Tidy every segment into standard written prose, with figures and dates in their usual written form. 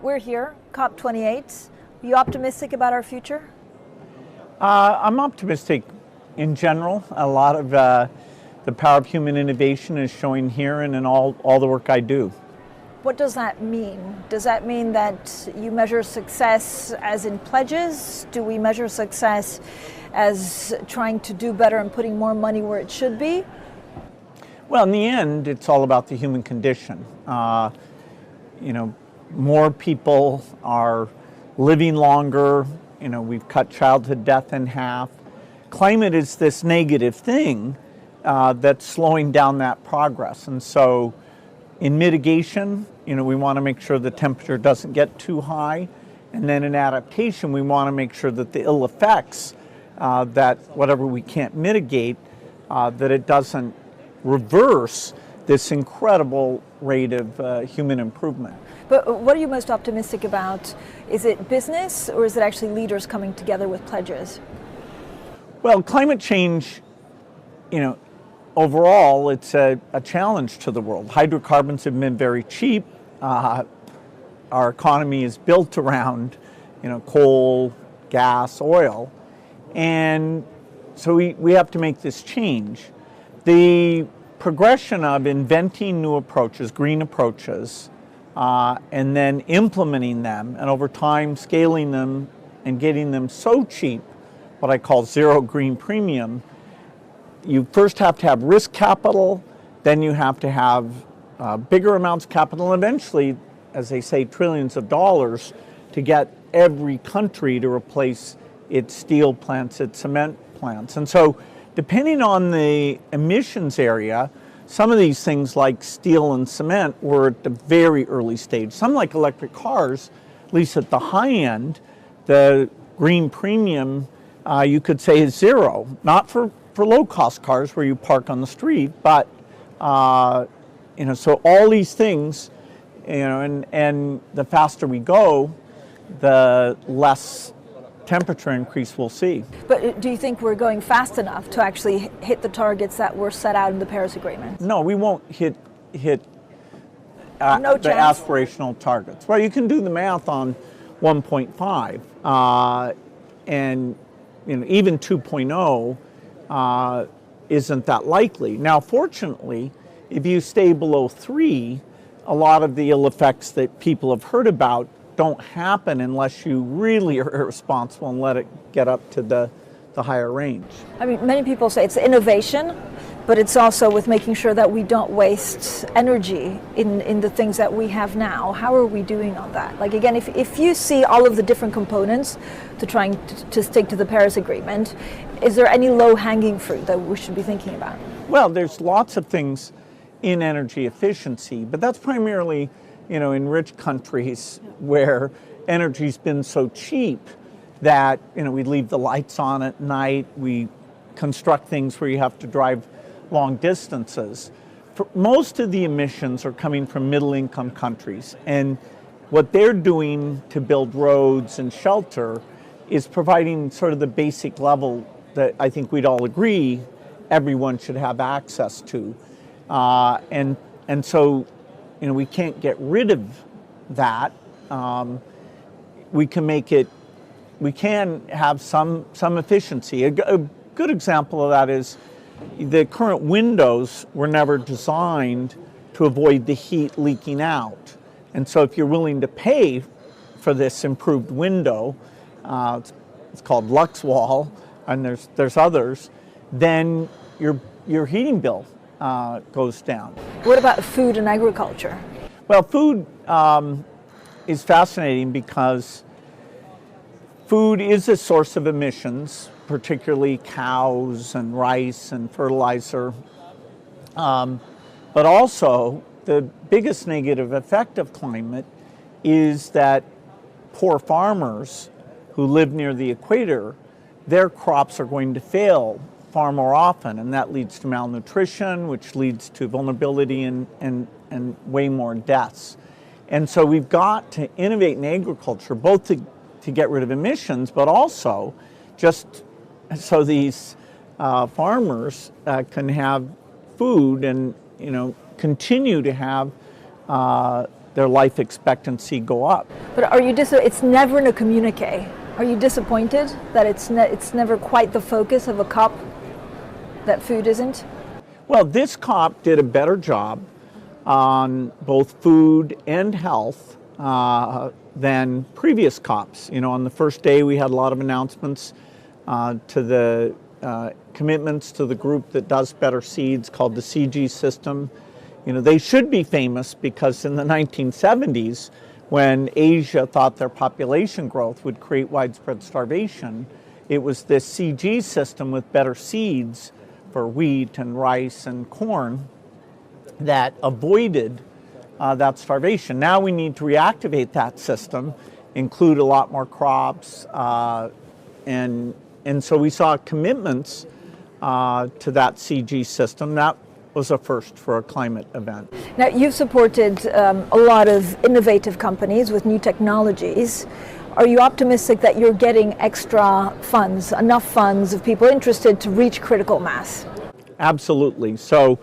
we're here, COP28. Are you optimistic about our future? I'm optimistic in general. A lot of the power of human innovation is showing here and in all the work I do. What does that mean? Does that mean that you measure success as in pledges? Do we measure success as trying to do better and putting more money where it should be? Well, in the end, it's all about the human condition. More people are living longer. We've cut childhood death in half. Climate is this negative thing that's slowing down that progress. And so in mitigation, we want to make sure the temperature doesn't get too high. And then in adaptation, we want to make sure that the ill effects, that whatever we can't mitigate, that it doesn't reverse this incredible rate of human improvement. But what are you most optimistic about? Is it business or is it actually leaders coming together with pledges? Well, climate change, overall, it's a challenge to the world. Hydrocarbons have been very cheap. Our economy is built around, coal, gas, oil. And so we have to make this change. The progression of inventing new approaches, green approaches, and then implementing them, and over time scaling them and getting them so cheap, what I call zero green premium, you first have to have risk capital, then you have to have bigger amounts of capital, and eventually, as they say, trillions of dollars to get every country to replace its steel plants, its cement plants. And so, depending on the emissions area, some of these things like steel and cement were at the very early stage. Some like electric cars, at least at the high end, the green premium you could say is zero. Not for low-cost cars where you park on the street, but so all these things, and the faster we go, the less temperature increase we'll see. But do you think we're going fast enough to actually hit the targets that were set out in the Paris Agreement? No, we won't hit No the chance? aspirational targets. Well, you can do the math on 1.5, and even 2.0 isn't that likely. Now, fortunately, if you stay below 3, a lot of the ill effects that people have heard about don't happen unless you really are irresponsible and let it get up to the higher range. I mean, many people say it's innovation, but it's also with making sure that we don't waste energy in the things that we have now. How are we doing on that? Like, again, if you see all of the different components to trying to stick to the Paris Agreement, is there any low-hanging fruit that we should be thinking about? Well, there's lots of things in energy efficiency, but that's primarily in rich countries where energy's been so cheap that, we leave the lights on at night, we construct things where you have to drive long distances. Most of the emissions are coming from middle-income countries, and what they're doing to build roads and shelter is providing sort of the basic level that I think we'd all agree everyone should have access to. And so we can't get rid of that. We can have some efficiency. A good example of that is the current windows were never designed to avoid the heat leaking out. And so if you're willing to pay for this improved window, it's called Lux Wall, and there's others, then your heating bill goes down. What about food and agriculture? Well, food is fascinating because food is a source of emissions, particularly cows and rice and fertilizer. But also, the biggest negative effect of climate is that poor farmers who live near the equator, their crops are going to fail far more often, and that leads to malnutrition, which leads to vulnerability and way more deaths. And so we've got to innovate in agriculture, both to get rid of emissions, but also just so these farmers can have food and continue to have their life expectancy go up. But are you it's never in a communique. Are you disappointed that it's never quite the focus of a COP, that food isn't? Well, this COP did a better job on both food and health than previous COPs. You know, on the first day we had a lot of announcements to the commitments to the group that does better seeds called the CG system. You know, they should be famous because in the 1970s, when Asia thought their population growth would create widespread starvation, it was this CG system with better seeds for wheat and rice and corn that avoided that starvation. Now we need to reactivate that system, include a lot more crops, and so we saw commitments to that CG system. That was a first for a climate event. Now, you've supported a lot of innovative companies with new technologies. Are you optimistic that you're getting extra funds, enough funds of people interested to reach critical mass? Absolutely. So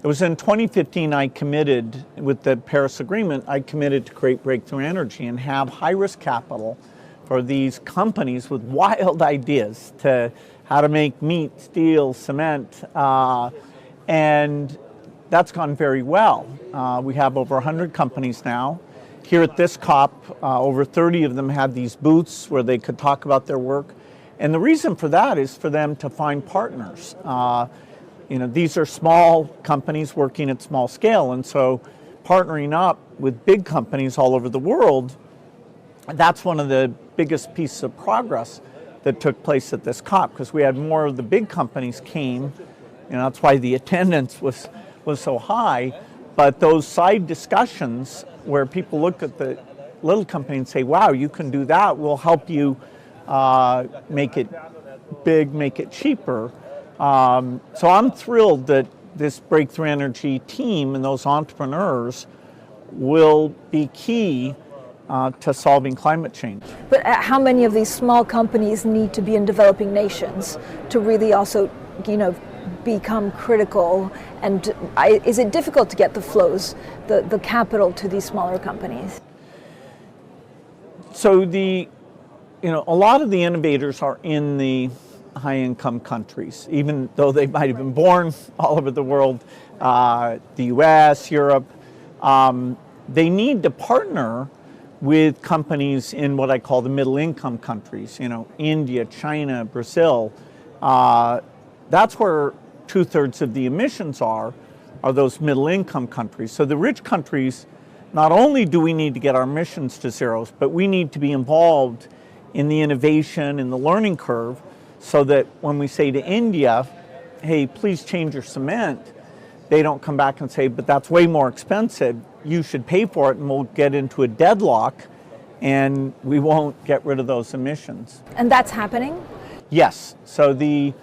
it was in 2015 I committed, with the Paris Agreement, I committed to create Breakthrough Energy and have high-risk capital for these companies with wild ideas to how to make meat, steel, cement, and that's gone very well. We have over 100 companies now. Here at this COP, over 30 of them had these booths where they could talk about their work. And the reason for that is for them to find partners. You know, these are small companies working at small scale, and so partnering up with big companies all over the world, that's one of the biggest pieces of progress that took place at this COP, because we had more of the big companies came. You know, that's why the attendance was so high. But those side discussions where people look at the little company and say, wow, you can do that, we'll help you make it big, make it cheaper. So I'm thrilled that this Breakthrough Energy team and those entrepreneurs will be key to solving climate change. But how many of these small companies need to be in developing nations to really also, you know, become critical? And is it difficult to get the flows, the capital to these smaller companies? So a lot of the innovators are in the high-income countries, even though they might have been born all over the world, the US, Europe. They need to partner with companies in what I call the middle-income countries, you know, India, China, Brazil. That's where 2/3 of the emissions are those middle-income countries. So the rich countries, not only do we need to get our emissions to zeros, but we need to be involved in the innovation and the learning curve, so that when we say to India, hey, please change your cement, they don't come back and say, but that's way more expensive, you should pay for it, and we'll get into a deadlock and we won't get rid of those emissions. And that's happening? Yes. So the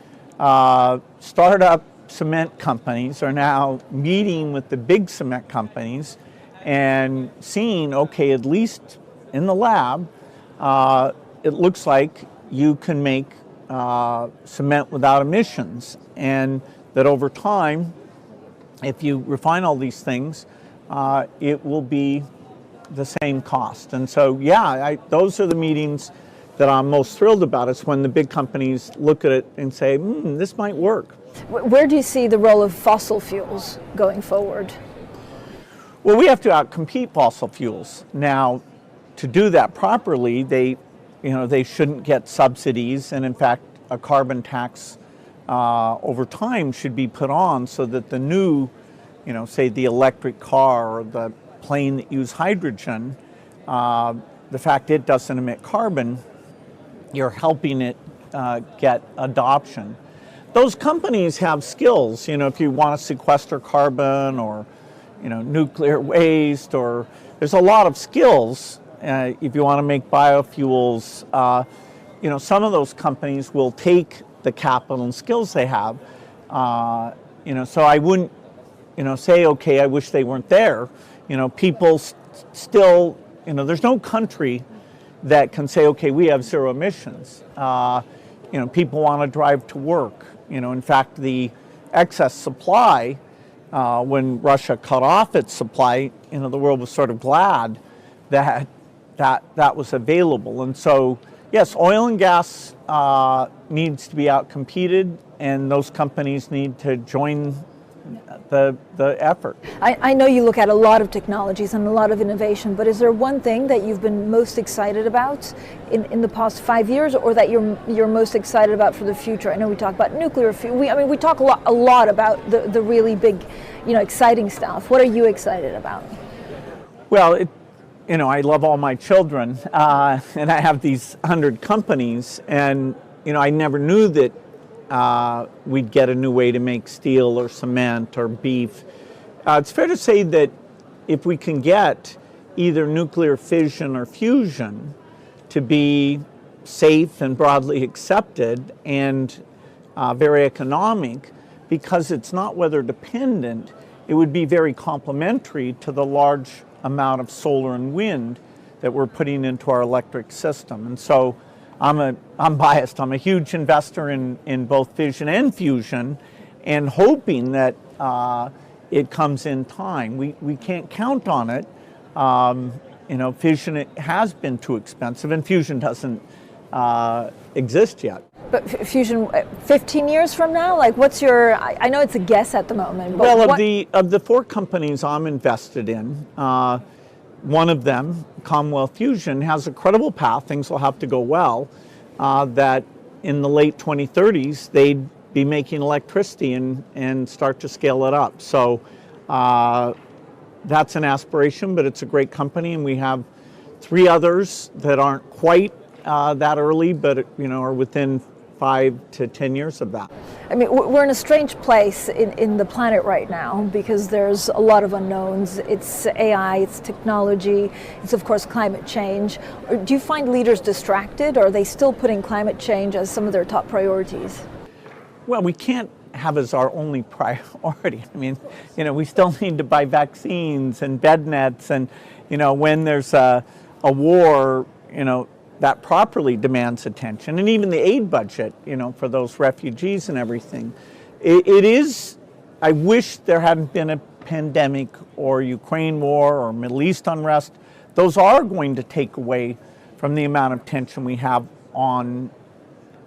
startup cement companies are now meeting with the big cement companies and seeing, okay, at least in the lab, it looks like you can make cement without emissions, and that over time, if you refine all these things, it will be the same cost. And so, yeah, those are the meetings that I'm most thrilled about. It's when the big companies look at it and say, this might work. Where do you see the role of fossil fuels going forward? Well, we have to outcompete fossil fuels. Now, to do that properly, they shouldn't get subsidies, and in fact, a carbon tax over time should be put on so that the new, say the electric car or the plane that use hydrogen, the fact it doesn't emit carbon, you're helping it get adoption. Those companies have skills, if you want to sequester carbon or, nuclear waste, or there's a lot of skills. If you want to make biofuels, some of those companies will take the capital and skills they have. So I wouldn't, say, okay, I wish they weren't there. People still, there's no country that can say, okay, we have zero emissions. People want to drive to work. In fact, the excess supply when Russia cut off its supply, the world was sort of glad that that was available. And so, yes, oil and gas needs to be outcompeted, and those companies need to join the effort. I know you look at a lot of technologies and a lot of innovation, but is there one thing that you've been most excited about in the past 5 years, or that you're most excited about for the future? I know we talk about nuclear fuel. We talk a lot about the really big, exciting stuff. What are you excited about? Well, I love all my children, and I have these 100 companies, and I never knew that we'd get a new way to make steel or cement or beef. It's fair to say that if we can get either nuclear fission or fusion to be safe and broadly accepted and very economic, because it's not weather dependent, it would be very complementary to the large amount of solar and wind that we're putting into our electric system. And so I'm biased. I'm a huge investor in both fission and fusion, and hoping that it comes in time. We can't count on it. Fission has been too expensive, and fusion doesn't exist yet. But fusion, 15 years from now, what's your? I know it's a guess at the moment. But well, of the 4 companies I'm invested in, one of them, Commonwealth Fusion, has a credible path. Things will have to go well. That in the late 2030s, they'd be making electricity and start to scale it up. So that's an aspiration, but it's a great company, and we have 3 others that aren't quite that early, but are within 5 to 10 years of that. We're in a strange place in the planet right now, because there's a lot of unknowns. It's AI, it's technology, it's of course climate change. Do you find leaders distracted, or are they still putting climate change as some of their top priorities? Well, we can't have as our only priority. We still need to buy vaccines and bed nets, and when there's a war, that properly demands attention, and even the aid budget, for those refugees and everything. It is, I wish there hadn't been a pandemic or Ukraine war or Middle East unrest. Those are going to take away from the amount of tension we have on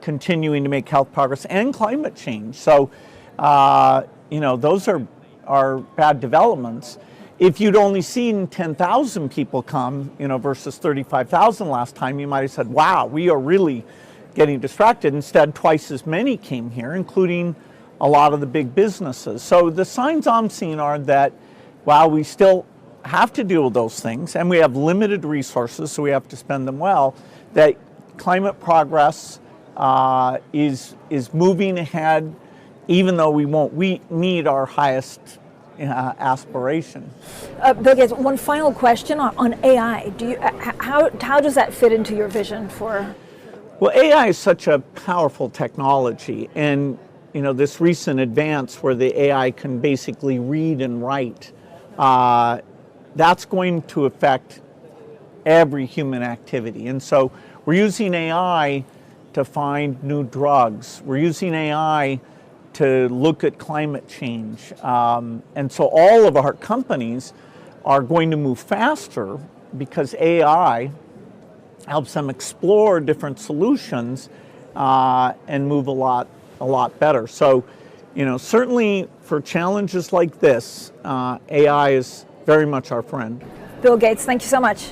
continuing to make health progress and climate change. So, those are bad developments. If you'd only seen 10,000 people come, versus 35,000 last time, you might have said, wow, we are really getting distracted. Instead, twice as many came here, including a lot of the big businesses. So the signs I'm seeing are that while we still have to deal with those things, and we have limited resources, so we have to spend them well, that climate progress is moving ahead, even though we won't meet our highest aspiration. Bill Gates, one final question on AI. How does that fit into your vision for? Well, AI is such a powerful technology, and this recent advance where the AI can basically read and write, that's going to affect every human activity. And so we're using AI to find new drugs. We're using AI to look at climate change. And so all of our companies are going to move faster because AI helps them explore different solutions and move a lot better. So, certainly for challenges like this, AI is very much our friend. Bill Gates, thank you so much.